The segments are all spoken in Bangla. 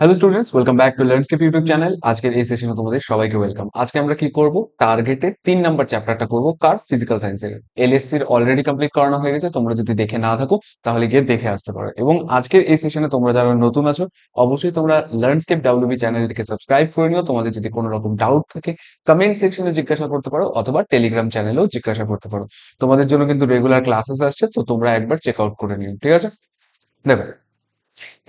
Hello students, welcome back to Learnscape YouTube channel. আজকের এই সেশনে তোমাদের সবাইকে ওয়েলকাম। আজকে আমরা কি করব, টার্গেটের 3 নাম্বার চ্যাপ্টারটা করব, কার ফিজিক্যাল সায়েন্সের। এলএসসির অলরেডি কমপ্লিট করানো হয়ে গেছে, তোমরা যদি দেখে না থাকো তাহলে গিয়ে দেখে আসতে পারো। এবং আজকের এই সেশনে তোমরা যারা নতুন আছো, অবশ্যই তোমরা লার্নস্কেপ ডাব্লিউবি চ্যানেলটিকে সাবস্ক্রাইব করে নিও। তোমাদের যদি কোনো রকম ডাউট থাকে কমেন্ট সেকশনে জিজ্ঞাসা করতে পারো, অথবা টেলিগ্রাম চ্যানেলেও জিজ্ঞাসা করতে পারো। তোমাদের জন্য কিন্তু রেগুলার ক্লাসেস আসছে, তো তোমরা একবার চেক আউট করে নিও, ঠিক আছে? দেখো,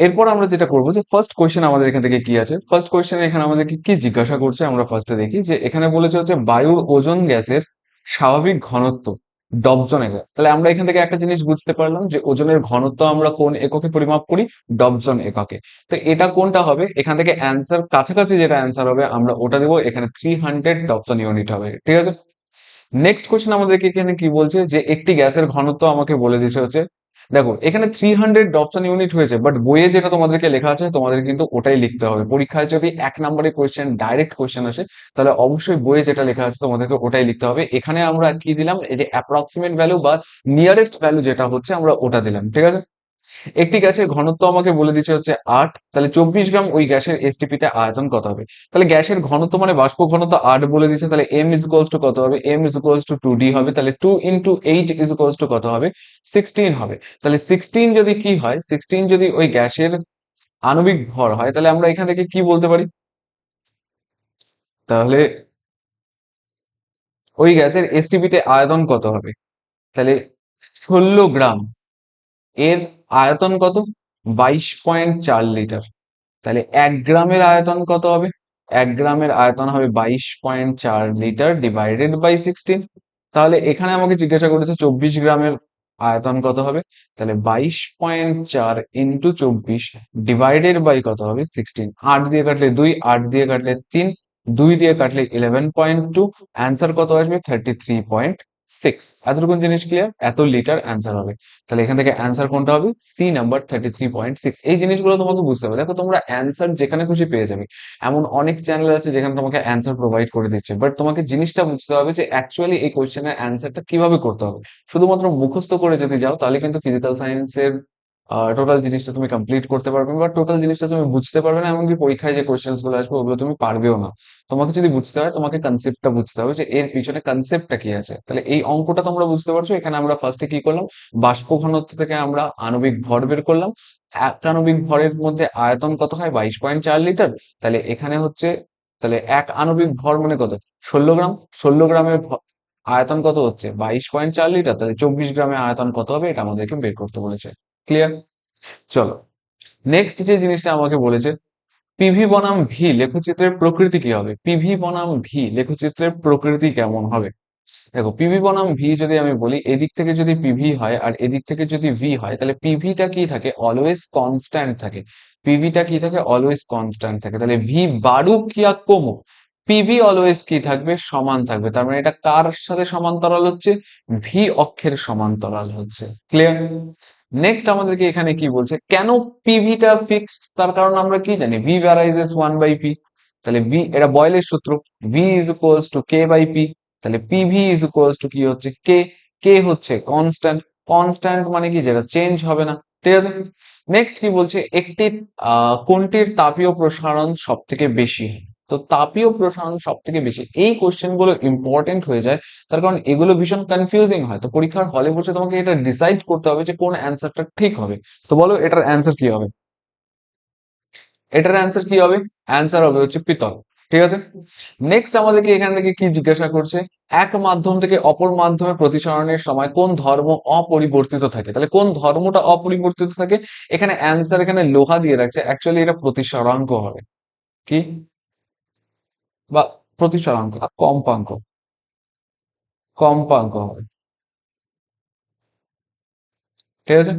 এরপর আমরা যেটা করবো যে ফার্স্ট কোয়েশ্চেন আমাদের এখান থেকে কি আছে। ফার্স্ট কোয়েশ্চেন এখানে আমাদেরকে কি জিজ্ঞাসা করছে আমরা ফার্স্টে দেখি। যে এখানে বলেছে হচ্ছে বায়ুর ওজন গ্যাসের স্বাভাবিক ঘনত্ব ডবজন একক। তাহলে আমরা এখান থেকে একটা জিনিস বুঝতে পারলাম যে ওজনের ঘনত্ব আমরা কোন এককে পরিমাপ করি, ডবজন এককে। তো এটা কোনটা হবে, এখান থেকে অ্যান্সার কাছাকাছি যেটা অ্যান্সার হবে আমরা ওটা দেবো। এখানে 300 ডবজন ইউনিট হবে, ঠিক আছে? নেক্সট কোয়েশ্চেন আমাদেরকে এখানে কি বলছে, যে একটি গ্যাসের ঘনত্ব আমাকে বলে দিতে হচ্ছে। দেখো, এখানে 300 ডপসন ইউনিট হয়েছে, বাট বইয়ে যেটা তোমাদেরকে লেখা আছে তোমাদের কিন্তু ওটাই লিখতে হবে। পরীক্ষায় যদি 1 নম্বরের কোয়েশ্চেন, ডাইরেক্ট কোয়েশ্চেন আসে, তাহলে অবশ্যই বইয়ে যেটা লেখা আছে তোমাদেরকে ওটাই লিখতে হবে। এখানে আমরা কি দিলাম, এই যে অ্যাপ্রক্সিমেট ভ্যালু বা নিয়ারেস্ট ভ্যালু যেটা হচ্ছে আমরা ওটা দিলাম, ঠিক আছে? একটি গ্যাসের ঘনত্ব আমাকে বলে দিচ্ছে হচ্ছে 8, তাহলে 24 গ্রাম ওই গ্যাসের এসটিপি তে আয়তন কত হবে। তাহলে গ্যাসের ঘনত্ব মানে বাষ্প ঘনত্ব 8 বলে দিচ্ছে, তাহলে এম ইজ ইকুয়ালস টু কত হবে, M is equals two 2d হবে। তাহলে 2 × 8 ইজ ইকুয়ালস টু কত হবে, 16 হবে। তাহলে 16 যদি কি হয়, 16 যদি ওই গ্যাসের আণবিক ভর হয়, তাহলে আমরা এখান থেকে কি বলতে পারি, তাহলে ওই গ্যাসের এসটিপি তে আয়তন কত হবে। তাহলে 16 গ্রাম, এর আয়তন কত, 22.4 লিটার। তাহলে 1 গ্রামের আয়তন কত হবে, 1 গ্রামের আয়তন হবে 22.4 লিটার ডিভাইডেড বাই 16। তাহলে এখানে আমাকে জিজ্ঞাসা করেছে 24 গ্রামের আয়তন কত হবে। তাহলে 22.4 ইন্টু 24 ডিভাইডেড বাই কত হবে, 16। 8 দিয়ে কাটলে 2, 8 দিয়ে কাটলে 3, 2 দিয়ে কাটলে 11.2। অ্যান্সার কত আসবে, 33.6। এতটুকু জিনিস ক্লিয়ার, এত লিটার অ্যান্সার হবে। তাহলে এখান থেকে অ্যান্সার কোনটা হবে, সি নাম্বার 33.6। এই জিনিসগুলো তোমাকে বুঝতে হবে। দেখো, তোমরা অ্যান্সার যেখানে খুশি পেয়ে যাবে, এমন অনেক চ্যানেল আছে যেখানে তোমাকে অ্যান্সার প্রোভাইড করে দিচ্ছে, বাট তোমাকে জিনিসটা বুঝতে হবে যে অ্যাকচুয়ালি এই কোশ্চেনের অ্যান্সারটা কিভাবে করতে হবে। শুধুমাত্র মুখস্থ করে যদি যাও তাহলে কিন্তু ফিজিক্যাল সায়েন্সের টোটাল জিনিসটা তুমি কমপ্লিট করতে পারবে না, বা টোটাল জিনিসটা তুমি বুঝতে পারবে না। এমনকি পরীক্ষায় যে কোশ্চেন্স গুলো আসবে ওগুলো তুমি পারবেও না। তোমাকে যদি বুঝতে হয়, তোমাকে কনসেপ্টটা বুঝতে হবে যে এর পিছনে কনসেপ্টটা কি আছে। তাহলে এই অঙ্কটা তোমরা বুঝতে পারছো। এখানে আমরা ফার্স্টে কি করলাম, বাষ্প ঘনত্ব থেকে আমরা আণবিক ভর বের করলাম। এক আণবিক ভরের মধ্যে আয়তন কত হয়, 22.4 লিটার। তাহলে এখানে হচ্ছে, তাহলে এক আণবিক ভর মানে কত, 16 গ্রাম। 16 গ্রামের আয়তন কত হচ্ছে, 22.4 লিটার। তাহলে 24 গ্রামের আয়তন কত হবে, এটা আমাদেরকে বের করতে বলেছে। ক্লিয়ার? চলো, নেক্সট যে জিনিসটা আমাকে বলেছে, পিভি বনাম ভি লেখচিত্রের প্রকৃতি কি হবে। পিভি বনাম ভি লেখচিত্রের প্রকৃতি কেমন হবে। দেখো, পিভি বনাম ভি যদি আমি বলি, এদিক থেকে যদি পিভি হয় আর এদিক থেকে যদি ভি হয়, তাহলে পিভিটা কি থাকে, অলওয়েজ কনস্ট্যান্ট থাকে। পিভিটা কি থাকে, অলওয়েজ কনস্ট্যান্ট থাকে। তাহলে ভি বাড়ুক ইয়া কমুক, পিভি অলওয়েজ কি থাকবে, সমান থাকবে। তার মানে এটা কার সাথে সমান্তরাল হচ্ছে, ভি অক্ষের সমান্তরাল হচ্ছে। ক্লিয়ার? নেক্সট আমাদেরকে এখানে কি বলছে, কেন পিভিটা ফিক্সড, তার কারণ আমরা কি জানি, ভি ভ্যারাইজেস 1/p। তাহলে ভি, এটা বয়েলের সূত্র, V is equals to K by P. তাহলে পিভি ইজ ইকুয়ালস টু কি হচ্ছে, কে। কে হচ্ছে কনস্ট্যান্ট, কনস্ট্যান্ট মানে কি, যেটা চেঞ্জ হবে না, ঠিক আছে? নেক্সট কি বলছে, একটি কোনটির তাপীয় প্রসারণ সব থেকে বেশি। তো তাপীয় প্রসারণ সব থেকে বেশি, এই কোশ্চেন গুলো ইম্পর্টেন্ট হয়ে যায়। তার কারণ এগুলো ভীষণ কনফিউজিং হয়। তো পরীক্ষার হলে বসে তোমাকে এটা ডিসাইড করতে হবে যে কোন অ্যান্সারটা ঠিক হবে। তো বলো, এটার অ্যান্সার কি হবে, এটার অ্যান্সার কি হবে, অ্যান্সার হবে হচ্ছে পিতল, ঠিক আছে? নেক্সট আমাদেরকে এখান থেকে কি জিজ্ঞাসা করছে, এক মাধ্যম থেকে অপর মাধ্যমে প্রতিসরণের সময় কোন ধর্ম অপরিবর্তিত থাকে। তাহলে কোন ধর্মটা অপরিবর্তিত থাকে, এখানে অ্যান্সার, এখানে লোহা দিয়ে রাখছে, অ্যাকচুয়ালি এটা প্রতিসরাঙ্ক হবে। কি, বা প্রতিসরাঙ্ক, কম্পাঙ্ক, কম্পাঙ্ক হবে, ঠিক আছে?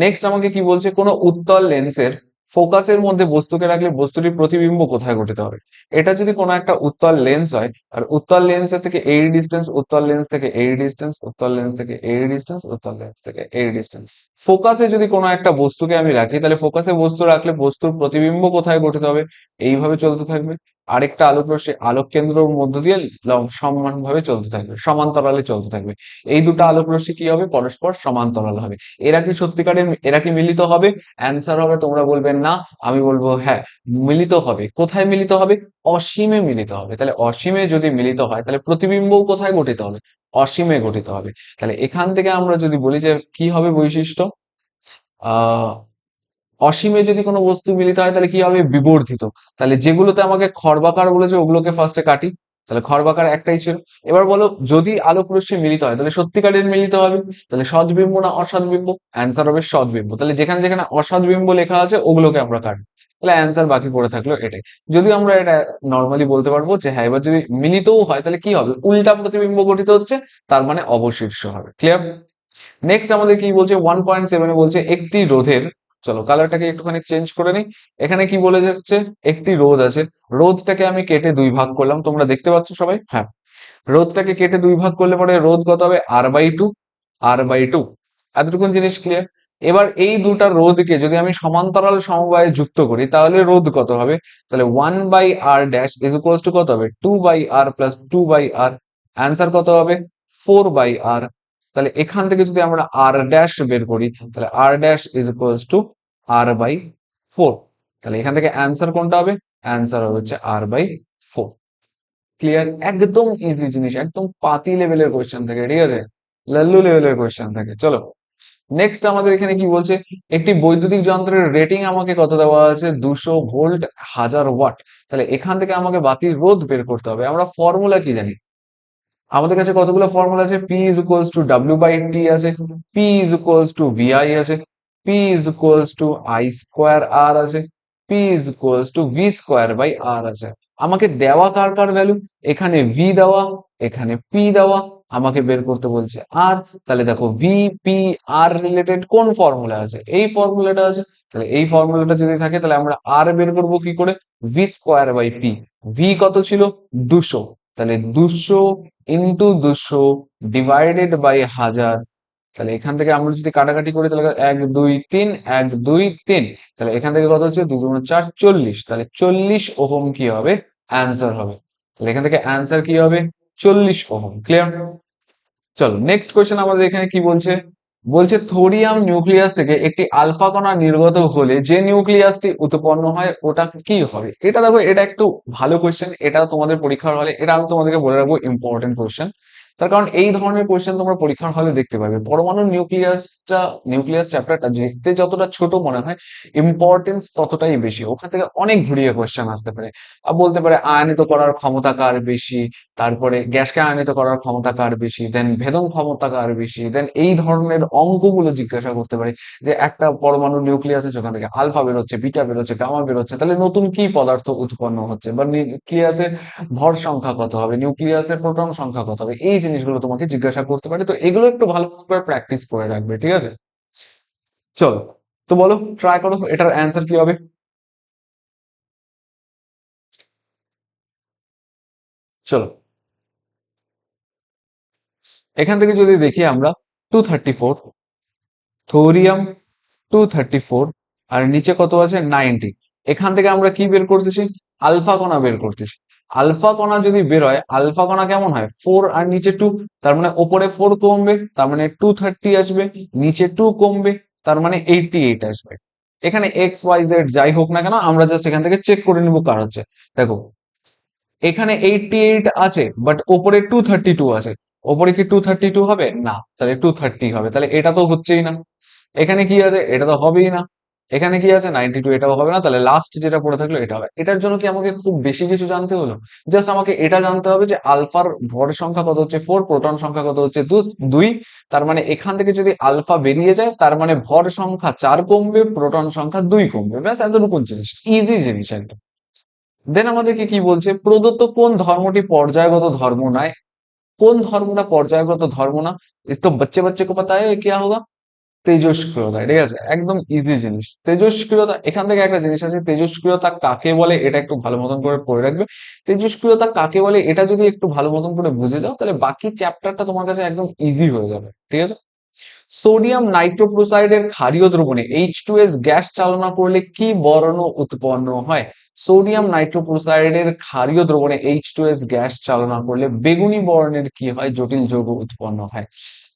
নেক্সট আমাকে কি বলছে, কোনো উত্তল লেন্সের ফোকাসের মধ্যে বস্তুকে রাখলে বস্তুটির প্রতিবিম্ব কোথায় ঘটিত হবে। এটা যদি কোনো একটা উত্তল লেন্স হয়, আর উত্তল লেন্সের থেকে এই ডিস্টেন্স, উত্তল লেন্স থেকে এই ডিস্টেন্স, উত্তল লেন্স থেকে এই ডিস্টেন্স, উত্তল লেন্স থেকে এই ডিস্টেন্স, ফোকাসে যদি কোনো একটা বস্তুকে আমি রাখি, তাহলে ফোকাসে বস্তু রাখলে বস্তুর প্রতিবিম্ব কোথায় গঠিত হবে, এইভাবে চলতে থাকবে। আরেকটা আলোক রশ্মি আলোক কেন্দ্রের মধ্য দিয়ে সমানভাবে চলতে থাকবে, সমান্তরালে চলতে থাকবে। এই দুটো আলোক রশ্মি কি হবে, পরস্পর সমান্তরাল হবে। এরা কি সত্যিকারের, এরা কি মিলিত হবে? অ্যান্সার হবে, তোমরা বলবে না, আমি বলবো হ্যাঁ, মিলিত হবে। কোথায় মিলিত হবে? অসীমে মিলিত হবে। তাহলে অসীমে যদি মিলিত হয় তাহলে প্রতিবিম্বও কোথায় গঠিত হবে? অসীমে গঠিত হবে। তাহলে এখান থেকে আমরা যদি বলি যে কি হবে বৈশিষ্ট্য, আহ অসীমে যদি কোনো বস্তু মিলিত হয় তাহলে কি হবে? বিবর্ধিত। তাহলে যেগুলোতে আমাকে খর্বাকার বলেছে ওগুলোকে ফার্স্টে কাটি। তাহলে খর্বাকার একটাই ছিল। এবার বলো, যদি আলোক রশ্মি মিলিত হয় তাহলে সত্যিকারের মিলিত হবে। তাহলে সৎবিম্ব না অসৎবিম্ব? অ্যান্সার হবে সৎবিম্ব। তাহলে যেখানে যেখানে অসৎবিম্ব লেখা আছে ওগুলোকে আমরা কাটবো। তাহলে অ্যান্সার বাকি পড়ে থাকলো এটাই। যদি আমরা এটা নর্মালি বলতে পারবো যে হ্যাঁ, এবার যদি মিলিতও হয় তাহলে কি হবে? উল্টা প্রতিবিম্ব গঠিত হচ্ছে, তার মানে অবশীর্ষ হবে। ক্লিয়ার? নেক্সট আমাদের কি বলছে, 1.7 বলছে একটি রোধের, চলো কালারটাকে একটুখানি চেঞ্জ করে নিই। এখানে কি বলে যাচ্ছে, একটি রোধ আছে, রোধটাকে আমি কেটে দুই ভাগ করলাম, তোমরা দেখতে পাচ্ছ সবাই? হ্যাঁ, রোধটাকে কেটে দুই ভাগ করলে পরে রোধ কত হবে? R/2, R/2। এতটুকুন জিনিস ক্লিয়ার? এবার এই দুটা রোধকে যদি আমি সমান্তরাল সমবায়ে যুক্ত করি তাহলে রোধ কত হবে? তাহলে 1/R' ইজ ইকুয়ালস টু কত হবে? 2/R plus 2/R। অ্যান্সার কত হবে? 4/R। তাহলে এখান থেকে যদি আমরা R' বের করি তাহলে R' is equals two R/4। তাহলে এখান থেকে অ্যান্সার কোনটা হবে? অ্যান্সার হচ্ছে R/4। ক্লিয়ার? একদম ইজি জিনিস, একদম পাতি লেভেলের কোয়েশ্চেন থাকে, ঠিক আছে? লাল্লু লেভেলের কোয়েশ্চেন থাকে। চলো নেক্সট আমাদের এখানে কি বলছে, একটি বৈদ্যুতিক যন্ত্রের রেটিং আমাকে কত দেওয়া আছে? 200 ভোল্ট, 1000 ওয়াট। তাহলে এখান থেকে আমাকে বাতির রোধ বের করতে হবে। আমরা ফর্মুলা কি জানি? আমাদের কাছে কতগুলো ফর্মুলা আছে? P is equals two W/T আছে, P is equals two VI আছে, P is equals two I²R আছে, P is equals two V²/R আছে। আমাকে দেওয়া কার কার ভ্যালু? এখানে ভি দেওয়া, এখানে পি দেওয়া, আমাকে বের করতে বলছে আর। তাহলে দেখো ভি, পি, আর রিলেটেড কোন ফর্মুলা আছে? এই ফর্মুলাটা আছে। তাহলে এই ফর্মুলাটা যদি থাকে তাহলে আমরা আর বের করবো কি করে? V²/P। ভি কত ছিল? 200। তাহলে 200 ইন্টু 200 ডিভাইডেড বাই 1000। তাহলে এখান থেকে আমরা যদি কাটাকাটি করি তাহলে 1 2 3, 1 2 3। তাহলে এখান থেকে কত হচ্ছে? 2 × 4 40। তাহলে 40 ওহম কি হবে? অ্যান্সার হবে। তাহলে এখান থেকে অ্যান্সার কি হবে? 40 ওহম। ক্লিয়ার? চলো নেক্সট কোয়েশ্চেন আমাদের এখানে কি বলছে, বলছে থোরিয়াম নিউক্লিয়াস থেকে একটি আলফা কণা নির্গত হলে যে নিউক্লিয়াসটি উৎপন্ন হয় ওটা কি হবে? এটা দেখো, এটা একটু ভালো কোয়েশ্চেন, এটা তোমাদের পরীক্ষার হলে, এটা আমি তোমাদেরকে বলে রাখবো ইম্পর্টেন্ট কোয়েশ্চেন। তার কারণ এই ধরনের কোয়েশ্চেন তোমরা পরীক্ষার হলে দেখতে পাবে। পরমাণু নিউক্লিয়াসটা, নিউক্লিয়াস চ্যাপ্টারটা দেখতে যতটা ছোট মনে হয়, ইম্পর্টেন্স ততটাই বেশি। ওখান থেকে অনেক ঘুরিয়ে কোয়েশ্চেন আসতে পারে। আর বলতে পারে আয়নিত করার ক্ষমতা কার বেশি, তারপরে গ্যাসকে আয়নিত করার ক্ষমতা কার বেশি, দেন ভেদন ক্ষমতা কার বেশি, দেন এই ধরনের অঙ্কগুলো জিজ্ঞাসা করতে পারে। যে একটা পরমাণু নিউক্লিয়াস আছে, ওখান থেকে আলফা বেরোচ্ছে, বিটা বেরোচ্ছে, গামা বেরোচ্ছে, তাহলে নতুন কি পদার্থ উৎপন্ন হচ্ছে, বা নিউক্লিয়াসের ভর সংখ্যা কত হবে, নিউক্লিয়াসের প্রোটন সংখ্যা কত হবে, এই জিনিসগুলো তোমাকে জিজ্ঞাসা করতে পারে। তো এগুলো একটু ভালো করে প্র্যাকটিস করে রাখবে, ঠিক আছে? চলো, তো বলো, ট্রাই করো, এটার অ্যান্সার কি হবে? চলো এখান থেকে যদি দেখি আমরা, 234, থোরিয়াম 234, আর নিচে কত আছে? 90। এখান থেকে আমরা কি বের করতেছি? আলফা কণা বের করতেছি। আলফা কণা যদি বের হয়, আলফা কণা কেমন হয়? 4 আর নিচে 2, তার মানে ওপরে 4 কমবে, তার মানে 230 আসবে, নিচে 2 কমবে, তার মানে 88 আসবে। এখানে এক্স ওয়াই জেড যাই হোক না কেন, আমরা জাস্ট এখান থেকে চেক করে নিব কার হচ্ছে। দেখো এখানে 88 আছে, বাট ওপরে 232 আছে। ওপরে কি 232 হবে? না, তাহলে 230 হবে। তাহলে এটা তো হচ্ছেই না। এখানে কি আছে? এটা তো হবেই না। এখানে কি আছে? 92, এটাও হবে না। তাহলে লাস্ট যেটা পড়ে থাকলো এটা হবে। এটার জন্য কি আমাকে খুব বেশি কিছু জানতে হলো? জাস্ট আমাকে এটা জানতে হবে যে আলফার ভর সংখ্যা কত হচ্ছে 4, প্রোটন সংখ্যা কত হচ্ছে 2। তার মানে এখান থেকে যদি আলফা বেরিয়ে যায় তার মানে ভর সংখ্যা 4 কমবে, প্রোটন সংখ্যা 2 কমবে। ব্যাস এতটুকু জিনিস, ইজি জিনিস একদম। দেন আমাদেরকে কি বলছে, প্রদত্ত কোন ধর্মটি পর্যায়গত ধর্ম নয়? কোন ধর্মটা পর্যায়গত ধর্ম না? ये तो बच्चे बच्चे को पता है ये क्या होगा? তেজস্ক্রিয়তা। ঠিক আছে, একদম ইজি জিনিস। তেজস্ক্রিয়তা, এখান থেকে একটা জিনিস আছে, তেজস্ক্রিয়তা কাকে বলে এটা একটু ভালো মতন করে পড়ে রাখবে। তেজস্ক্রিয়তা কাকে বলে এটা যদি একটু ভালো মতন করে বুঝে যাও তাহলে বাকি চ্যাপ্টারটা তোমার কাছে একদম ইজি হয়ে যাবে, ঠিক আছে? সোডিয়াম নাইট্রোক্লোরাইডের ক্ষারীয় দ্রবণে H2S গ্যাস চালনা করলে কি বর্ণ উৎপন্ন হয়? সোডিয়াম নাইট্রোক্লোরাইডের ক্ষারীয় দ্রবণে H2S গ্যাস চালনা করলে বেগুনি বর্ণের কি হয়? জটিল যৌগ উৎপন্ন হয়।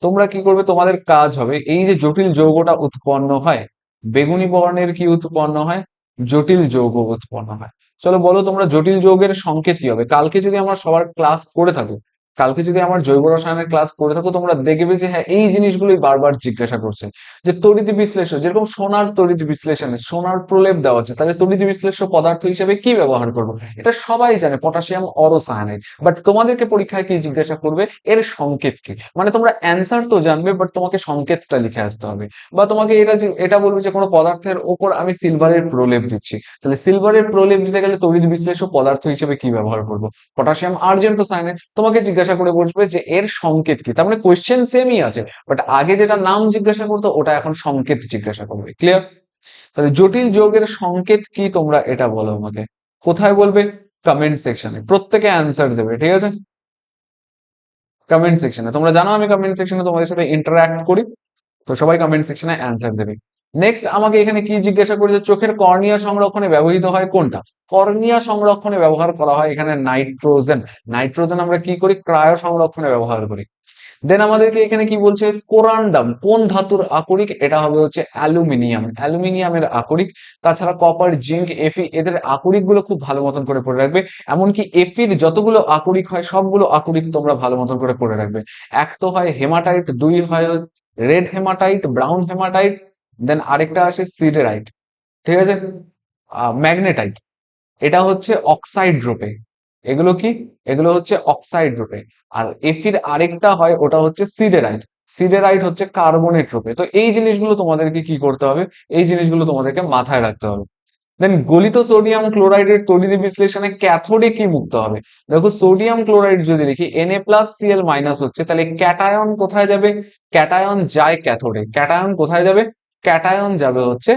তোমরা কি করবে? তোমাদের কাজ হবে এই যে জটিল যৌগটা উৎপন্ন হয়, বেগুনি বর্ণের কি উৎপন্ন হয়? জটিল যৌগ উৎপন্ন হয়। চলো বলো তোমরা, জটিল যৌগের সংকেত কি হবে? কালকে যদি আমরা সবার ক্লাস করে থাকো, কালকে যদি আমার জৈব রসায়নের ক্লাস করে থাকো, তোমরা দেখবে যে হ্যাঁ এই জিনিসগুলোই বারবার জিজ্ঞাসা করছে যে তড়িৎ বিশ্লেষণ, যেরকম সোনার তড়িৎ বিশ্লেষণে সোনার প্রলেপ দেওয়া হচ্ছে, তাহলে তড়িৎ বিশ্লেষ্য পদার্থ হিসেবে কি ব্যবহার করবো? এটা সবাই জানে, পটাশিয়াম অরোসায়ানাইড। বাট তোমাদেরকে পরীক্ষায় কি জিজ্ঞাসা করবে? এর সংকেত কি। মানে তোমরা অ্যান্সার তো জানবে, বাট তোমাকে সংকেতটা লিখে আসতে হবে। বা তোমাকে এটা বলবে যে কোনো পদার্থের ওপর আমি সিলভারের প্রলেপ দিচ্ছি, তাহলে সিলভারের প্রলেপ দিতে গেলে তড়িৎ বিশ্লেষ্য পদার্থ হিসেবে কি ব্যবহার করবো? পটাশিয়াম আর্জেন্টোসায়ানাইড। তোমাকে জিজ্ঞাসা করে বলবে যে এর সংকেত কি। তার মানে কোয়েশ্চেন সেমই আছে, বাট আগে যেটা নাম জিজ্ঞাসা করতো ওটা এখন সংকেত জিজ্ঞাসা করবে। ক্লিয়ার? তাহলে জটিল যৌগের সংকেত কি, তোমরা এটা বলো আমাকে। কোথায় বলবে? কমেন্ট সেকশনে। প্রত্যেকে অ্যান্সার দেবে, ঠিক আছে? কমেন্ট সেকশনে। তোমরা জানো আমি কমেন্ট সেকশনে তোমাদের সাথে ইন্টারঅ্যাক্ট করি, তো সবাই কমেন্ট সেকশনে অ্যান্সার দেবে। নেক্সট আমাকে এখানে কি জিজ্ঞাসা করেছে? চোখের কর্নিয়া সংরক্ষণে ব্যবহৃত হয় কোনটা? কর্নিয়া সংরক্ষণে ব্যবহার করা হয় এখানে নাইট্রোজেন। নাইট্রোজেন আমরা কি করি? ক্রায়ো সংরক্ষণে ব্যবহার করি। দেন আমাদেরকে এখানে কি বলছে? কোরান্ডাম কোন ধাতুর আকরিক? এটা হবে হচ্ছে অ্যালুমিনিয়াম, অ্যালুমিনিয়ামের আকরিক। তাছাড়া কপার, জিঙ্ক, এফি, এদের আকরিক গুলো খুব ভালো মতন করে পড়ে রাখবে। এমনকি এফির যতগুলো আকরিক হয় সবগুলো আকরিক তোমরা ভালো মতন করে পড়ে রাখবে। এক তো হয় হেমাটাইট, দুই হয় রেড হেমাটাইট, ব্রাউন হেমাটাইট, দেন আরেকটা আসে সিডেরাইট, ঠিক আছে? ম্যাগনেটাইট, এটা হচ্ছে অক্সাইড রূপে। এগুলো কি? এগুলো হচ্ছে অক্সাইড রূপে। আর এফির আরেকটা হয়, ওটা হচ্ছে সিডেরাইট। সিডেরাইট হচ্ছে কার্বনেট রূপে। তো এই জিনিসগুলো তোমাদেরকে কি করতে হবে? এই জিনিসগুলো তোমাদেরকে মাথায় রাখতে হবে। দেন গলিত সোডিয়াম ক্লোরাইডের তড়িৎ বিশ্লেষণে ক্যাথোডে কি মুক্ত হবে? দেখো সোডিয়াম ক্লোরাইড যদি লিখি Na+Cl- হচ্ছে, তাহলে ক্যাটায়ন কোথায় যাবে? ক্যাটায়ন যায় ক্যাথোডে। ক্যাটায়ন কোথায় যাবে? ক্যাটায়ন যাবে হচ্ছে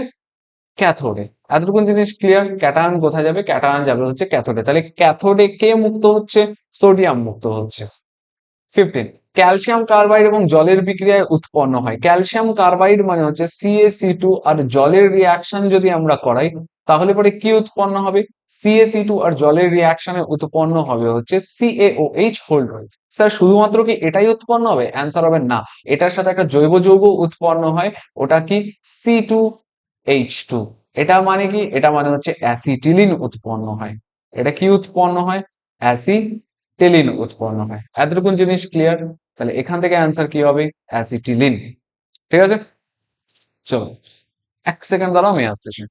ক্যাথোডে। এতটুকু জিনিস ক্লিয়ার? ক্যাটায়ন কোথায় যাবে? ক্যাটায়ন যাবে হচ্ছে ক্যাথোডে। তাহলে ক্যাথোডে কে মুক্ত হচ্ছে? সোডিয়াম মুক্ত হচ্ছে। 15, ক্যালসিয়াম কার্বাইড এবং জলের বিক্রিয়ায় উৎপন্ন হয়। ক্যালসিয়াম কার্বাইড মানে হচ্ছে CaC2, আর জলের রিয়াকশন যদি আমরা করাই তাহলে পরে কি উৎপন্ন হবে? CaC2 আর জলের রিয়াকশনে উৎপন্ন হবে হচ্ছে CaOH হোল্ড। স্যার শুধুমাত্র কি এটাই উৎপন্ন হবে? অ্যান্সার হবে না, এটার সাথে একটা জৈব যৌগ উৎপন্ন হয়, ওটা কি? C2H2। এটা মানে কি? এটা মানে হচ্ছে অ্যাসিটিলিন উৎপন্ন হয়। এটা কি উৎপন্ন হয়? অ্যাসিটিলিন উৎপন্ন হয়। এতটুকু জিনিস ক্লিয়ার? তাহলে এখান থেকে অ্যান্সার কি হবে? অ্যাসিটিলিন। ঠিক আছে? চলো 1 সেকেন্ড দাঁড়াও, আমি আসতেছি।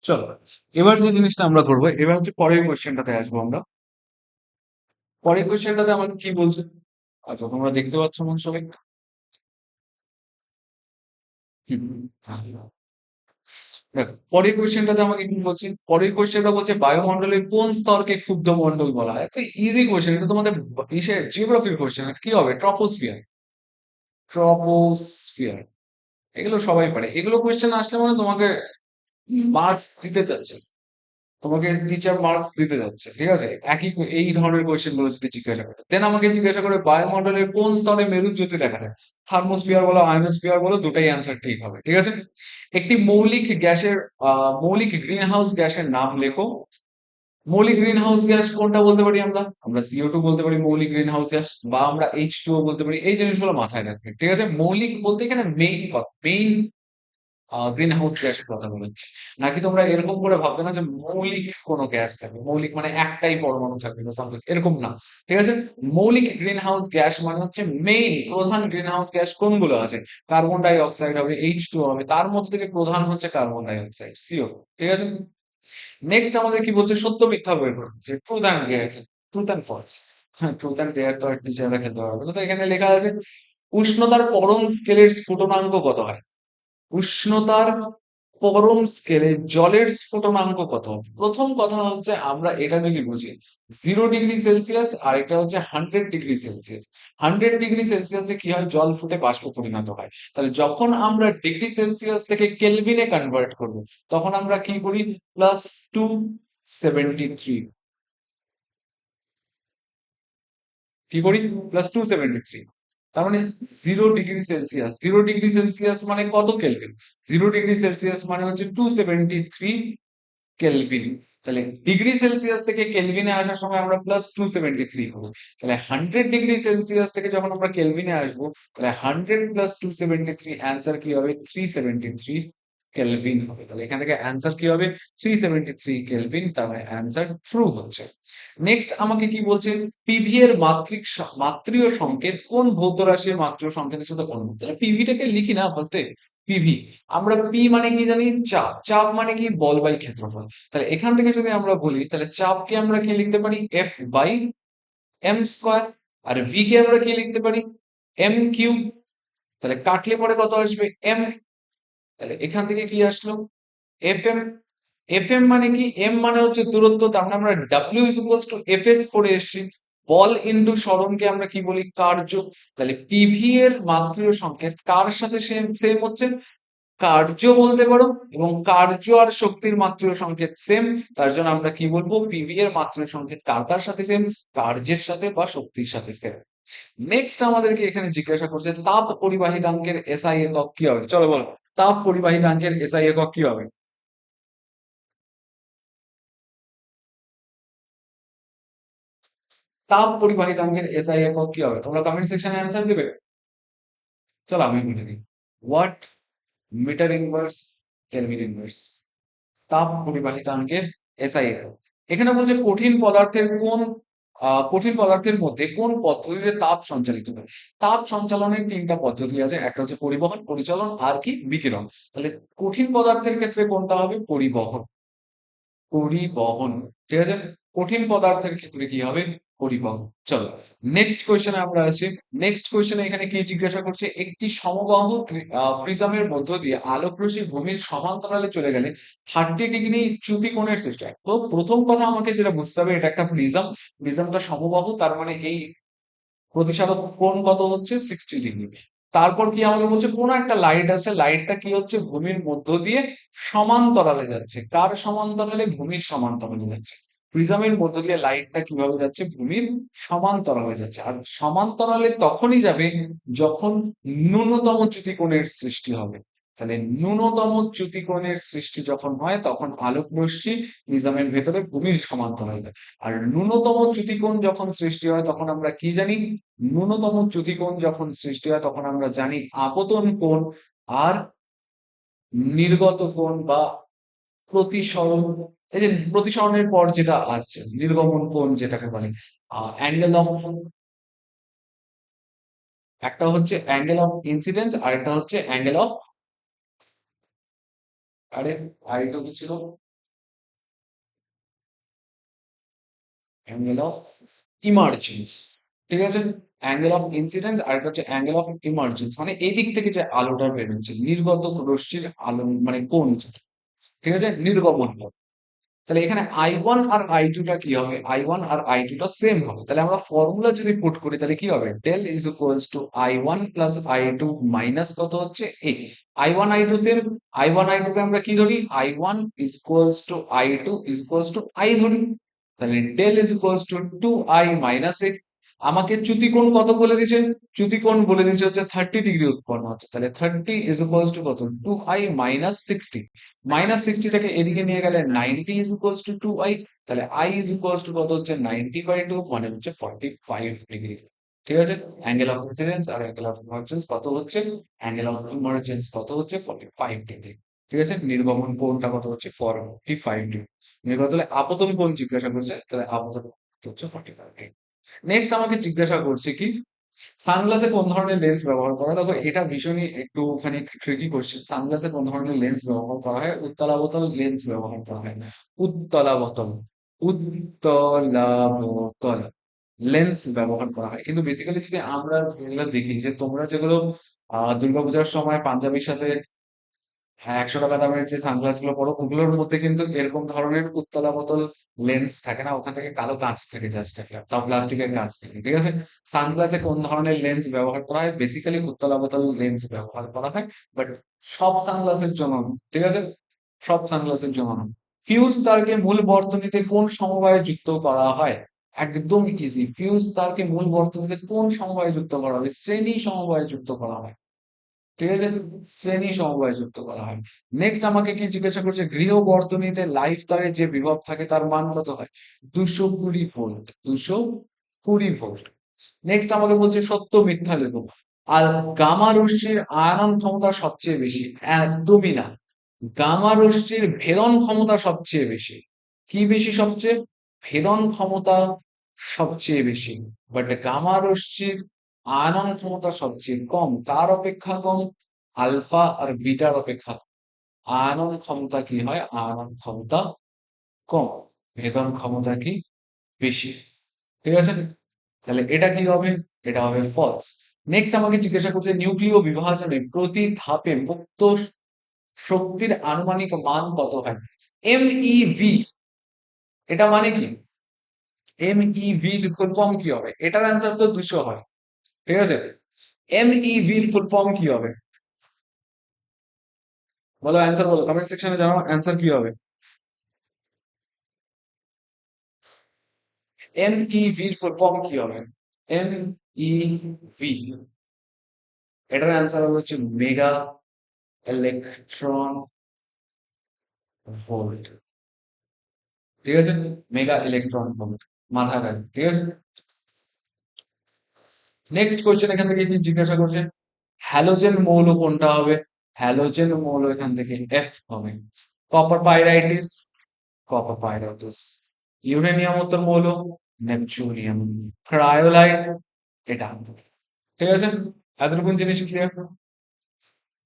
চলো এবার যে জিনিসটা আমরা করবো, এবার হচ্ছে পরের কোয়েশ্চেনটাতে আসবো আমরা। পরের কোয়েশ্চেনটাতে আমাকে কি বলছে? আচ্ছা তোমরা দেখতে পাচ্ছ মন সবাই? হুম। দেখো পরের কোয়েশ্চেনটাতে আমাকে কি বলছে? পরের কোয়েশ্চেনটা বলছে বায়ুমণ্ডলের কোন স্তরকে ক্ষুব্ধ মণ্ডল বলা হয়? তো ইজি কোয়েশ্চেন, এটা তোমাদের ইসে জিওগ্রাফির কোয়েশ্চেন। কি হবে? ট্রপোস্ফিয়ার। ট্রপোস্ফিয়ার, এগুলো সবাই পারে। এগুলো কোয়েশ্চেন আসলে মানে তোমাকে মার্কস দিতে চাচ্ছে, তোমাকে টিচার মার্কস দিতে যাচ্ছে, ঠিক আছে? এই ধরনের কোয়েশ্চেন গুলো যদি জিজ্ঞাসা করে, দেন আমাকে জিজ্ঞাসা করে বায়ুমণ্ডলের কোন স্তরে মেরুজ্যোতি দেখা যায়? থার্মোস্ফিয়ার বলো, আয়নোস্ফিয়ার বলো, দুটাই অ্যান্সার ঠিক হবে, ঠিক আছে? একটি মৌলিক গ্রিন হাউস গ্যাসের নাম লেখো। মৌলিক গ্রিন হাউস গ্যাস কোনটা বলতে পারি আমরা? আমরা CO2 বলতে পারি মৌলিক গ্রিন হাউস গ্যাস, বা আমরা H2O বলতে পারি। এই জিনিসগুলো মাথায় রাখবে, ঠিক আছে? মৌলিক বলতে এখানে মেইন গ্রিন হাউস গ্যাসের কথা বলেছি। নাকি তোমরা এরকম করে ভাববে না যে মৌলিক কোনো গ্যাস থাকবে, মৌলিক মানে একটাই পরমাণু থাকবে বা something, এরকম না, ঠিক আছে? মৌলিক গ্রিন হাউস গ্যাস মানে হচ্ছে মেইন প্রধান গ্রিন হাউস গ্যাস কোনগুলো আছে? কার্বন ডাই অক্সাইড হবে, H2O হবে, তার মধ্যে থেকে প্রধান হচ্ছে কার্বন ডাই অক্সাইড, CO, ঠিক আছে? নেক্সট আমাদের কি বলছে? সত্য মিথ্যা বের করতে, যে truth and dare, truth and false. হ্যাঁ, ট্রুথ অ্যান্ড ডেয়ার তো আর টিচাররা খেলতে পারবে না। তো এখানে লেখা আছে উষ্ণতার পরম স্কেলের স্ফুটনাঙ্ক কত হয়? উষ্ণতার পরম স্কেলে জলের স্ফুটনাঙ্ক কত হবে? প্রথম কথা হচ্ছে আমরা এটা যদি বুঝি 0 ডিগ্রি সেলসিয়াস আর এটা হচ্ছে 100 ডিগ্রি সেলসিয়াস। 100 ডিগ্রি সেলসিয়াসে কি হয়, জল ফুটে বাষ্পে পরিণত হয়। তাহলে যখন আমরা ডিগ্রি সেলসিয়াস থেকে কেলভিনে কনভার্ট করব, তখন আমরা কি করি, +273 কি করি, +273। তার মানে 0 ডিগ্রি সেলসিয়াস, 0 ডিগ্রি সেলসিয়াস মানে কত কেলভিন? 0 ডিগ্রি সেলসিয়াস মানে হচ্ছে 273 কেলভিন। তাহলে ডিগ্রি সেলসিয়াস থেকে কেলভিনে আসার সময় আমরা +273 করবো। তাহলে 100 ডিগ্রি সেলসিয়াস থেকে যখন আমরা কেলভিনে আসবো, তাহলে 100 + 273 অ্যান্সার কি হবে, 373 কেলভিন হবে। তাহলে এখান থেকে অ্যান্সার কি হবে, 373 কেলভিন। তার মানে অ্যান্সার ট্রু হচ্ছে। নেক্সট আমাকে কি বলছে, পিভি এর মাত্রীয় সংকেত কোন ভৌত রাশির মাত্রীয় সংকেতের সাথে অনুরূপ? তাহলে পিভিটাকে লিখি না ফার্স্টে, পিভি, আমরা পি মানে কি জানি, চাপ। চাপ মানে কি, বল বাই ক্ষেত্রফল। তাহলে এখান থেকে যদি আমরা বলি, তাহলে চাপকে আমরা কি লিখতে পারি, F/m²। আর ভি কে আমরা কি লিখতে পারি, m³ তাহলে কাটলে পরে কত আসবে, m। তাহলে এখান থেকে কি আসলো, এফএম। এফএম মানে কি, এম মানে হচ্ছে দূরত্ব, তার মানে আমরা W = Fs পড়ে এসেছি। বল ইনটু সরণকে আমরা কি বলি, কার্য। তাহলে পিভি এর মাত্রীয় সংকেত কার সাথে সেম সেম হচ্ছে, কার্য বলতে পারো, এবং কার্য আর শক্তির মাত্রীয় সংকেত সেম। তার জন্য আমরা কি বলবো, পিভি এর মাত্রীয় সংকেত কার কার সাথে সেম, কার্যের সাথে বা শক্তির সাথে সেম। নেক্সট আমাদেরকে এখানে জিজ্ঞাসা করছে তাপ পরিবাহিতাঙ্কের এসআই একক কি হবে, চলো বলো, তাপ পরিবাহিতাঙ্কের এসআই একক কি হবে? তাপ পরিবাহিতাঙ্কের এসআই একক কি হবে, তোমরা কমেন্ট সেকশনে অ্যান্সার দেবে। চলো আমি বলে দিই, watt, metre inverse, kelvin inverse. তাপ পরিবাহিতাঙ্কের এসআই একক। এখানে বলছে কঠিন পদার্থের মধ্যে কোন পদ্ধতিতে তাপ সঞ্চালিত হয়। তাপ সঞ্চালনের 3টা পদ্ধতি আছে, একটা হচ্ছে পরিবহন, পরিচালন আর কি, বিকিরণ। তাহলে কঠিন পদার্থের ক্ষেত্রে কোনটা হবে, পরিবহন। পরিবহন, ঠিক আছে। কঠিন পদার্থের ক্ষেত্রে কি হবে, পরিবহন। চলো নেক্সট কোয়েশ্চেনে আমরা আসি। নেক্সট কোয়েশ্চেনে এখানে কি জিজ্ঞাসা করছে, একটি সমবাহু প্রিজমের মধ্য দিয়ে আলোক রশ্মি ভূমির সমান্তরালে চলে গেলে 30 ডিগ্রি চ্যুতি কোণের সৃষ্টি হয়। তো প্রথম কথা আমাকে যেটা বুঝতে হবে, এটা একটা প্রিজম, প্রিজমটা সমবাহু, তার মানে এই প্রতিসারক কোণ কত হচ্ছে, 60 ডিগ্রি। তারপর কি আমাকে বলছে, কোন একটা লাইট আছে, লাইটটা কি হচ্ছে, ভূমির মধ্য দিয়ে সমান্তরালে যাচ্ছে। কার সমান্তরালে, ভূমির সমান্তরালে যাচ্ছে। প্রিজমের মধ্য দিয়ে লাইটটা কিভাবে যাচ্ছে, ভূমির সমান্তরালে যাচ্ছে। আর সমান্তরালে তখনই যাবে যখন ন্যূনতম চ্যুতি কোণের সৃষ্টি হবে। তাহলে ন্যূনতম চ্যুতি কোণের সৃষ্টি যখন হয়, তখন আলোক রশ্মি প্রিজমের ভেতরে ভূমির সমান্তরালে। আর ন্যূনতম চ্যুতিকোণ যখন সৃষ্টি হয়, তখন আমরা কি জানি, ন্যূনতম চ্যুতিকোণ যখন সৃষ্টি হয়, তখন আমরা জানি আপতন কোণ আর নির্গত কোণ বা প্রতিসরণ। এই যে প্রতিসরণের পর যেটা আসছে, নির্গমন কোণ যেটাকে বলে, অ্যাঙ্গেল অফ, একটা হচ্ছে অ্যাঙ্গেল অফ ইনসিডেন্স আর একটা হচ্ছে অ্যাঙ্গেল অফ, আরে আরেকটা কি ছিল, অ্যাঙ্গেল অফ ইমার্জেন্স, ঠিক আছে। অ্যাঙ্গেল অফ ইনসিডেন্স আর একটা হচ্ছে অ্যাঙ্গেল অফ ইমার্জেন্স, মানে এই দিক থেকে যে আলোটা বের হচ্ছে, নির্গত রশ্মির আলো মানে কোণ যেটা, ঠিক আছে, নির্গমন কোণ। তাহলে এখানে I1 আর I2 টা কি হবে, I1 আর I2 টা সেম হবে। তাহলে আমরা ফর্মুলা যদি পুট করি, তাহলে কি হবে, del is equals to I1 plus I2 minus কত হচ্ছে, এ। I1 I2 same, I1 I2 কে আমরা কি ধরি, I1 is equals to I2 is equals to I ধরি। তাহলে del is equals to 2I minus A. আমাকে চ্যুতিকোণ কত বলে দিয়েছে, চ্যুতিকোণ বলে দিয়েছে হচ্ছে 30 ডিগ্রি উৎপন্ন হচ্ছে। তাহলে 30 ইজ ইকুয়ালস টু কত, 2I মাইনাস 60। মাইনাস 60টাকে এদিকে নিয়ে গেলে 90 ইজ ইকুয়ালস টু 2I। তাহলে I ইজ ইকুয়ালস টু কত হচ্ছে, 90/2 মানে হচ্ছে 45 ডিগ্রি। ঠিক আছে। অ্যাঙ্গেল অফ ইনসিডেন্স আর অ্যাঙ্গেল অফ ইমার্জেন্স কত হচ্ছে, অ্যাঙ্গেল অফ ইমার্জেন্স কত হচ্ছে, 45 ডিগ্রি। ঠিক আছে। নির্গমন কোণটা কত হচ্ছে, 45 ডিগ্রি। নির্গত হলে আপতন কোণ জিজ্ঞাসা করছে, তাহলে আপতন কোণ হচ্ছে 45 ডিগ্রি। নেক্সট আমাকে জিজ্ঞাসা করছে কি, সানগ্লাসে কোন ধরনের লেন্স ব্যবহার করা হয়? দেখো এটা ভীষণই একটুখানি ট্রিকি কোশ্চেন। সানগ্লাসে কোন ধরনের লেন্স ব্যবহার করা হয়, উত্তলাবতল লেন্স ব্যবহার করা হয়। উত্তলাবতল, উত্তলাবতল লেন্স ব্যবহার করা হয়। কিন্তু বেসিক্যালি যদি আমরা যেগুলো দেখি, যে তোমরা যেগুলো দুর্গাপূজার সময় পাঞ্জাবির সাথে হ্যাঁ, 100 টাকা দামের যে সানগ্লাস গুলো পরো ওগুলোর মধ্যে কিন্তু এরকম ধরনের উত্তলা বোতল লেন্স থাকে না, ওখান থেকে কালো কাঁচ থেকে জাস্ট একটা, তাও প্লাস্টিকের কাঁচ থেকে, ঠিক আছে। সানগ্লাসে কোন ধরনের লেন্স ব্যবহার করা হয়? বেসিক্যালি উত্তলা বোতল লেন্স ব্যবহার করা হয়, বাট সব সানগ্লাসের জন্য না, ঠিক আছে, সব সানগ্লাসের জন্য না। ফিউজ তারকে মূল বর্তনীতে কোন সমবায়ে যুক্ত করা হয়? একদম ইজি, ফিউজ তারকে মূল বর্তনীতে কোন সমবায়ে যুক্ত করা হবে? শ্রেণী সমবায়ে যুক্ত করা হয়, ঠিক আছে, শ্রেণী সমবায়ে যুক্ত করা হয়। নেক্সট আমাকে কি জিজ্ঞাসা করছে, গৃহ বর্তনীতে লাইফ তারে যে বিভব থাকে তার মান কত হয়? 220 ভোল্ট, 220 ভোল্ট। নেক্সট আমাকে বলছে সত্য মিথ্যা লেখো। আর গামা রশ্মির আয়নন ক্ষমতা সবচেয়ে বেশি? একদমই না, গামা রশ্মির ভেদন ক্ষমতা সবচেয়ে বেশি। কি বেশি সবচেয়ে? ভেদন ক্ষমতা সবচেয়ে বেশি। বাট গামা রশ্মির আয়নন ক্ষমতা সবচেয়ে কম। কার অপেক্ষা কম? আলফা আর বিটার অপেক্ষা। আয়নন ক্ষমতা কি হয়? আয়নন ক্ষমতা কম, ভেদন ক্ষমতা কি বেশি, ঠিক আছে। তাহলে এটা কি হবে? এটা হবে ফলস। নেক্সট আমাকে জিজ্ঞাসা করছে নিউক্লিয় বিভাজনে প্রতি ধাপে মুক্ত শক্তির আনুমানিক মান কত হয়? এমইভি, এটা মানে কি? এমইভি ফুল ফর্ম কি হবে? এটার অ্যান্সার তো 200 হয়, ঠিক আছে। এমইভি ফুল ফর্ম কি হবে? বলো অ্যান্সার, বলো কমেন্ট সেকশনে জানাও অ্যান্সার কি হবে। এমইভি ফুল ফর্ম কি হবে? এমইভি, এটার অ্যান্সার হচ্ছে মেগা ইলেকট্রন ভোল্ট, ঠিক আছে, মেগা ইলেকট্রন ভোল্ট, মাথায় রাখ, ঠিক আছে। নেক্সট কোশ্চেন এখান থেকে কি জিজ্ঞাসা করছে, হ্যালোজেন মৌল কোনটা হবে? হ্যালোজেন মৌল এখান থেকে এফ হবে। Copper pyrites, copper pyrites. Uranium উত্তর মৌল নেপচুনিয়াম। ক্রায়োলাইট, এটা, ঠিক আছে। এতটুকু জিনিস ক্লিয়ার।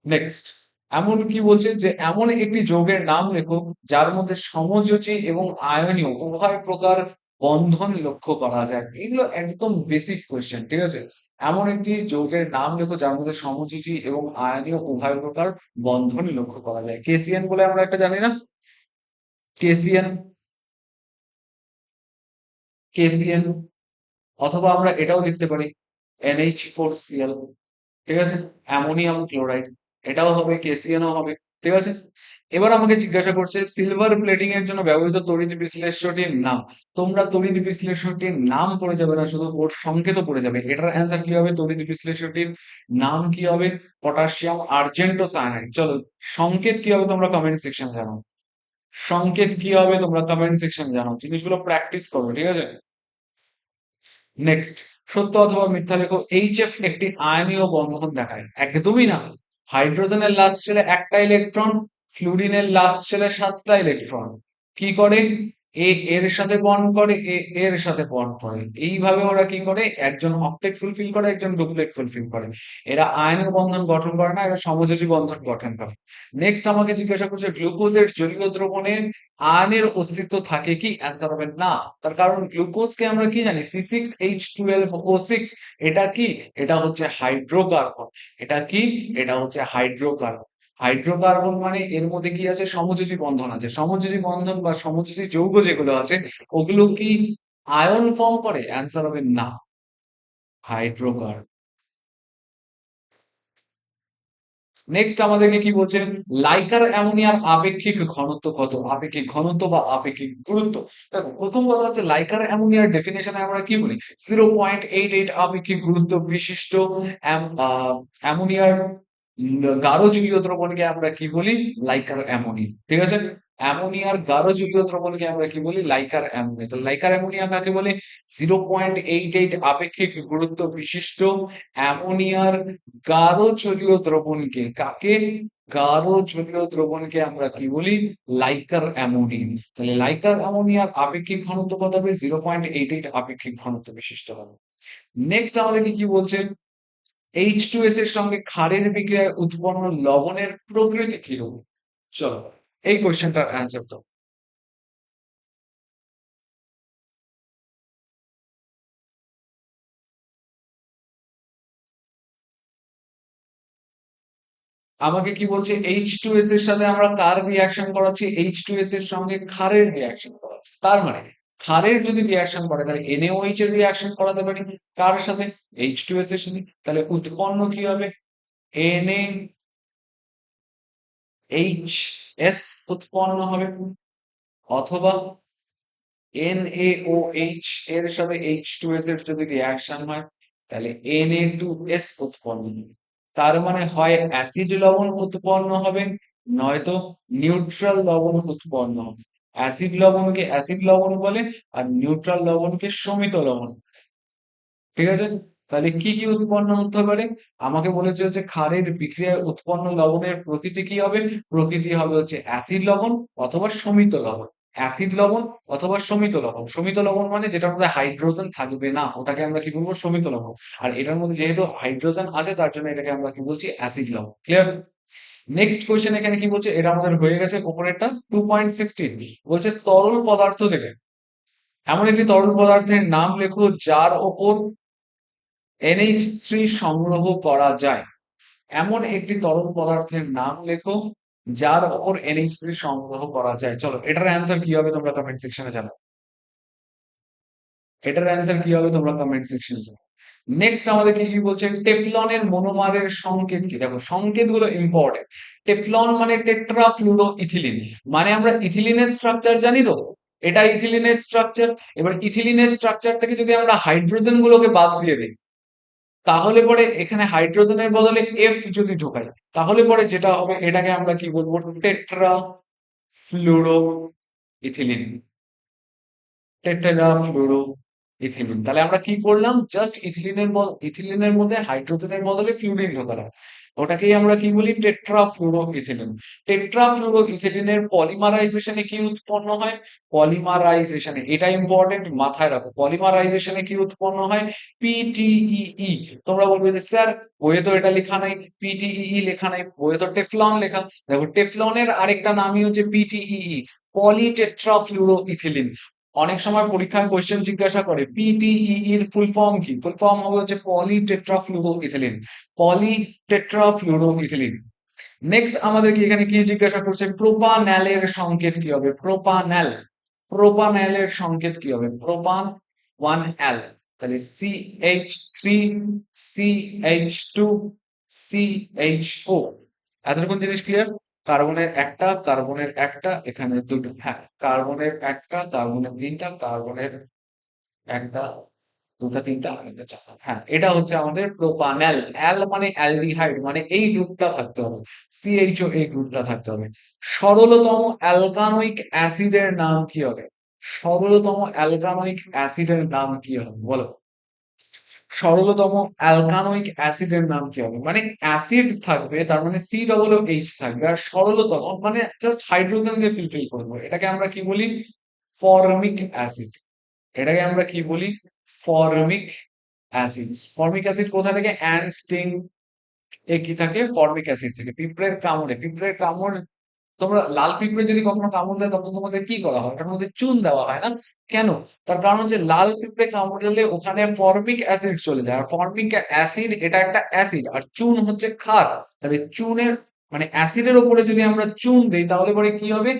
নেক্সট এমন কি বলছে যে এমন একটি যৌগের নাম লেখো যার মধ্যে সমযোজী এবং আয়নীয় উভয় প্রকার বন্ধন লক্ষ্য করা যায়। এগুলো একদম বেসিক কোয়েশ্চেন, ঠিক আছে। এমন একটি যৌগের নাম লেখো যার মধ্যে সমযোজী এবং আয়নীয় উভয় প্রকার বন্ধন লক্ষ্য করা যায়। কেসিএন বলে আমরা একটা জানি না, কেসিএন, কেসিএন। অথবা আমরা এটাও লিখতে পারি NH4Cl, ঠিক আছে, অ্যামোনিয়াম ক্লোরাইড, এটাও হবে, কেসিএনও হবে, ঠিক আছে। এবার আমাকে জিজ্ঞাসা করছে সিলভার প্লেটিং এর জন্য ব্যবহৃত তড়িৎ বিশ্লেষ্যটির নাম। তোমরা তড়িৎ বিশ্লেষ্যটির নাম পড়ে যাবে না, শুধু ওর সংকেত পড়ে যাবে। এটার অ্যান্সার কি হবে? তড়িৎ বিশ্লেষ্যটির নাম কি হবে? Potassium argento cyanide. চলো সংকেত কি হবে তোমরা কমেন্ট সেকশন জানাও, সংকেত কি হবে তোমরা কমেন্ট সেকশন জানাও, জিনিসগুলো প্র্যাকটিস করো, ঠিক আছে। নেক্সট, সত্য অথবা মিথ্যা লেখো। এইচএফ একটি আয়নীয় বন্ধন দেখায়? একদমই না। হাইড্রোজেনের লাস্ট শেলে একটা ইলেকট্রন, ফ্লুরিনের লাস্ট শেলে 7টা ইলেকট্রন। কি করে? এ এর সাথে বন্ড করে, এ এর সাথে বন্ড করে, এইভাবে ওরা কি করে, একজন অক্টেট ফুলফিল করে, একজন ডুপ্লেট ফুলফিল করে। এরা আয়নীয় বন্ধন গঠন করে না, এরা সমযোজী বন্ধন গঠন করে। নেক্সট আমাকে জিজ্ঞাসা করছে গ্লুকোজের জলীয় দ্রবণে আয়নের অস্তিত্ব থাকে কি? অ্যান্সার হবে না। তার কারণ গ্লুকোজকে আমরা কি জানি? C6H12O6। এটা কি? এটা হচ্ছে হাইড্রোকার্বন। এটা কি? এটা হচ্ছে হাইড্রোকার্বন। হাইড্রোকার্বন মানে এর মধ্যে কি আছে? সমযোজী বন্ধন আছে। সমযোজী বন্ধন বা সমযোজী যৌগ যেগুলো আছে ওগুলো কি আয়ন ফর্ম করে? অ্যান্সার হবে না, হাইড্রোকার্বন। নেক্সট আমাদেরকে কি বলছে, লাইকার অ্যামোনিয়ার আপেক্ষিক ঘনত্ব কত? আপেক্ষিক ঘনত্ব বা আপেক্ষিক গুরুত্ব। দেখো প্রথম কথা হচ্ছে লাইকার অ্যামোনিয়ার ডেফিনেশনে আমরা কি বলি? 0.88 আপেক্ষিক গুরুত্ব বিশিষ্ট অ্যামোনিয়ার গাঢ় জলীয় দ্রবণকে আমরা কি বলি? লাইকার অ্যামোনিয়া, ঠিক আছে। অ্যামোনিয়ার গাঢ় জলীয় দ্রবণকে আমরা কি বলি? Liker ammonia. তো লাইকার অ্যামোনিয়া কাকে বলে? 0.88 আপেক্ষিক গুরুত্ব বিশিষ্ট অ্যামোনিয়ার গাঢ় জলীয় দ্রবণকে, কাকে? গাঢ় জলীয় দ্রবণকে আমরা কি বলি? Liker ammonia. তাহলে লাইকার অ্যামোনিয়ার আপেক্ষিক ঘনত্ব কত হবে? 0.88 আপেক্ষিক ঘনত্ব বিশিষ্ট হবে। নেক্সট আমাদেরকে কি বলছে, H2S এর সঙ্গে ক্ষারের বিক্রিয়ায় উৎপন্ন লবণের প্রকৃতি কি হবে? চলো এই কোশ্চেনটার অ্যান্সার দাও। আমাকে কি বলছে, H2S এর সাথে আমরা কার রিয়াকশন করাচ্ছি, H2S এর সঙ্গে ক্ষারের রিয়াকশন করাচ্ছি। তার মানে ক্ষারের যদি রিয়াকশন করে তাহলে NaOH এর রিয়াকশন করাতে পারি কার সাথে, H2S এর সাথে। তাহলে উৎপন্ন কি হবে, NaHS উৎপন্ন হবে, অথবা NaOH এর সাথে H2S এর যদি রিয়াকশন হয় তাহলে Na2S উৎপন্ন হবে। তার মানে হয় অ্যাসিড লবণ উৎপন্ন হবে, নয়তো নিউট্রাল লবণ উৎপন্ন হবে। অ্যাসিড লবণকে অ্যাসিড লবণ বলে, আর নিউট্রাল লবণকে সমিত লবণ। ঠিক আছে, তাহলে কি কি উৎপন্ন হতে পারে, আমাকে বলেছে হচ্ছে ক্ষারের বিক্রিয়ায় উৎপন্ন লবণের প্রকৃতি কি হবে, প্রকৃতি হবে হচ্ছে অ্যাসিড লবণ অথবা সমিত লবণ। অ্যাসিড লবণ অথবা সমিত লবণ, সমিত লবণ মানে যেটার মধ্যে হাইড্রোজেন থাকবে না ওটাকে আমরা কি বলবো, সমিত লবণ। আর এটার মধ্যে যেহেতু হাইড্রোজেন আছে তার জন্য এটাকে আমরা কি বলছি, অ্যাসিড লবণ। ক্লিয়ার? নেক্সট কোয়েশ্চেন এখানে কি বলছে, এটা আমাদের হয়ে গেছে উপরেরটা। 2.16 বলছে তরল পদার্থ থেকে এমন একটি তরল পদার্থের নাম লেখো যার ওপর NH3 সংগ্রহ করা যায়। এমন একটি তরল পদার্থের নাম লেখো যার ওপর NH3 সংগ্রহ করা যায়। চলো এটার অ্যান্সার কি হবে তোমরা কমেন্ট সেকশনে জানাও। এটার অ্যান্সার কি হবে তোমরা কমেন্ট সেকশনে জানাও। নেক্সট আমাদের কি কি বলছে, টেফলনের মনোমারের সংকেত কি, দেখো সংকেতগুলো ইম্পর্টেন্ট। টেফলন মানে টেট্রাফ্লুরো ইথিলিন, মানে আমরা ইথিলিনের স্ট্রাকচার জানি তো, এটা ইথিলিনের স্ট্রাকচার। এবার ইথিলিনের স্ট্রাকচার থেকে যদি আমরা হাইড্রোজেন গুলোকে বাদ দিয়ে দিই তাহলে পরে এখানে হাইড্রোজেনের বদলে এফ যদি ঢোকাই তাহলে পরে যেটা হবে এটাকে আমরা কি বলবো, tetra fluoro ethylene. Tetra fluoro ethylene. তাহলে আমরা কি করলাম, জাস্ট ইথিলিনের মধ্যে হাইড্রোজেনের বদলে ফ্লুরিন ঢোকালাম, ওটাকেই আমরা কি বলি, tetra fluoro ethylene. Tetra fluoro ইথিলিনের পলিমারাইজেশনে কি উৎপন্ন হয়, পলিমারাইজেশনে, এটা ইম্পর্টেন্ট মাথায় রাখো, পলিমারাইজেশনে কি উৎপন্ন হয়, পিটিইই। তোমরা বলবে যে স্যার বইয়ে তো এটা লেখা নাই, পিটিইই লেখা নাই, বইয়ে তো টেফলন লেখা। দেখো টেফলনের আরেকটা নামই হচ্ছে পিটিইই, পলিটেট্রাফ্লুরো ইথিলিন। অনেক সময় পরীক্ষায় কোশ্চেন জিজ্ঞাসা করে পিটিই এর ফুল ফর্ম কি, ফুল ফর্ম হবে হচ্ছে পলিটেট্রাফ্লুরো ইথিলিন, পলিটেট্রাফ্লুরো ইথিলিন। নেক্সট আমাদের কি এখানে কি জিজ্ঞাসা করছে, প্রোপানলের সংকেত কি হবে, প্রোপানল, প্রোপানলের সংকেত কি হবে, প্রোপান 1L, তাহলে CH3 CH2 CHO। এতটুকু জিনিস ক্লিয়ার? কার্বনের একটা এখানে দুটো, হ্যাঁ কার্বনের একটা, কার্বনের তিনটা, কার্বনের একটা, দুটা, তিনটা, একটা, চারটা, হ্যাঁ এটা হচ্ছে আমাদের প্রোপানল। অ্যাল মানে অ্যালডিহাইড, মানে এই গ্রুপটা থাকতে হবে, CHO এই গ্রুপটা থাকতে হবে। সরলতম অ্যালকানোইক অ্যাসিডের নাম কি হবে, সরলতম অ্যালকানোইক অ্যাসিডের নাম কি হবে বলো, সরলতম অ্যালকানোইক অ্যাসিডের নাম কি হবে, মানে অ্যাসিড থাকবে তার মানে COOH থাকবে, আর সরলতম মানে জাস্ট হাইড্রোজেন দিয়ে ফিল করবো, এটাকে আমরা কি বলি, ফর্মিক অ্যাসিড। এটাকে আমরা কি বলি, ফর্মিক অ্যাসিড। ফর্মিক অ্যাসিড কোথা থেকে, অ্যান্ড স্টিং এ কি থাকে, ফর্মিক অ্যাসিড থেকে। পিঁপড়ের কামড়ে, পিঁপড়ের কামড়, তোমরা লাল পিঁপড়ে যদি কখনো কামড় দেয় তখন তোমাদের কি করা হয়, ওটার মধ্যে চুন দেওয়া হয় না, কেন, তার কারণ হচ্ছে লাল পিঁপড়ে কামড়ালে ওখানে ফর্মিক অ্যাসিড চলে যায়, আর ফর্মিক অ্যাসিড এটা একটা অ্যাসিড, আর চুন হচ্ছে ক্ষার। তাহলে চুনের মানে অ্যাসিডের উপরে যদি আমরা চুন দিই তাহলে পরে কি হবে,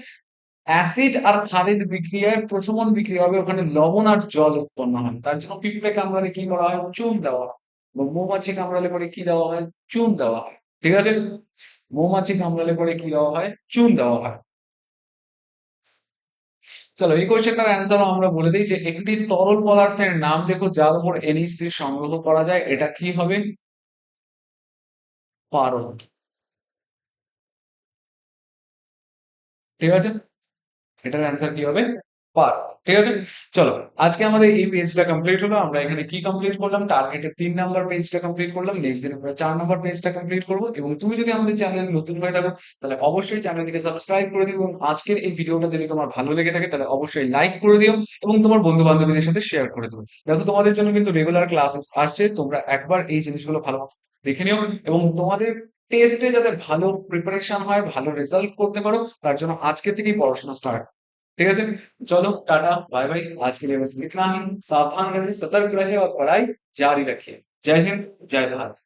অ্যাসিড আর ক্ষারের বিক্রিয়ায় প্রশমন বিক্রিয়া হবে, ওখানে লবণ আর জল উৎপন্ন হয়, তার জন্য পিঁপড়ে কামড়ালে কি করা হয়, চুন দেওয়া হয়। বা মৌমাছি কামড়ালে পরে কি দেওয়া হয়, চুন দেওয়া হয়। ঠিক আছে, মৌমাছি কামড়ালে পরে কি দেওয়া হয়, চুন দেওয়া হয়। চলো এই কোশ্চেনটার অ্যান্সার আমরা বলে দিই যে একটি তরল পদার্থের নাম লেখো যার উপর NH3 সংগ্রহ করা যায়, এটা কি হবে, পারদ। ঠিক আছে, এটার অ্যান্সার কি হবে, পার। ঠিক আছে, চলো আজকে আমাদের এই পেজটা কমপ্লিট হলো। আমরা এখানে কি কমপ্লিট করলাম, টার্গেটের 3 নাম্বার পেজটা কমপ্লিট করলাম, নেক্সট দিন আমরা 4 নাম্বার পেজটা কমপ্লিট করবো। এবং তুমি যদি আমাদের চ্যানেলে নতুন হয়ে থাকো তাহলে অবশ্যই চ্যানেলটিকে সাবস্ক্রাইব করে দিও, এবং আজকের এই ভিডিওটা যদি তোমার ভালো লেগে থাকে তাহলে অবশ্যই লাইক করে দিও এবং তোমার বন্ধু বান্ধবীদের সাথে শেয়ার করে দিও। দেখো তোমাদের জন্য কিন্তু রেগুলার ক্লাসেস আসছে, তোমরা একবার এই জিনিসগুলো ভালো মতো দেখে নিও, এবং তোমাদের টেস্টে যাতে ভালো প্রিপারেশন হয়, ভালো রেজাল্ট করতে পারো, তার জন্য আজকে থেকেই পড়াশোনা स्टार्ट। ठीक है जी, चलो टाटा बाय बाय, आज के लिए बस इतना ही। सावधान रहिए, सतर्क रहिए और पढ़ाई जारी रखिए। जय हिंद, जय भारत।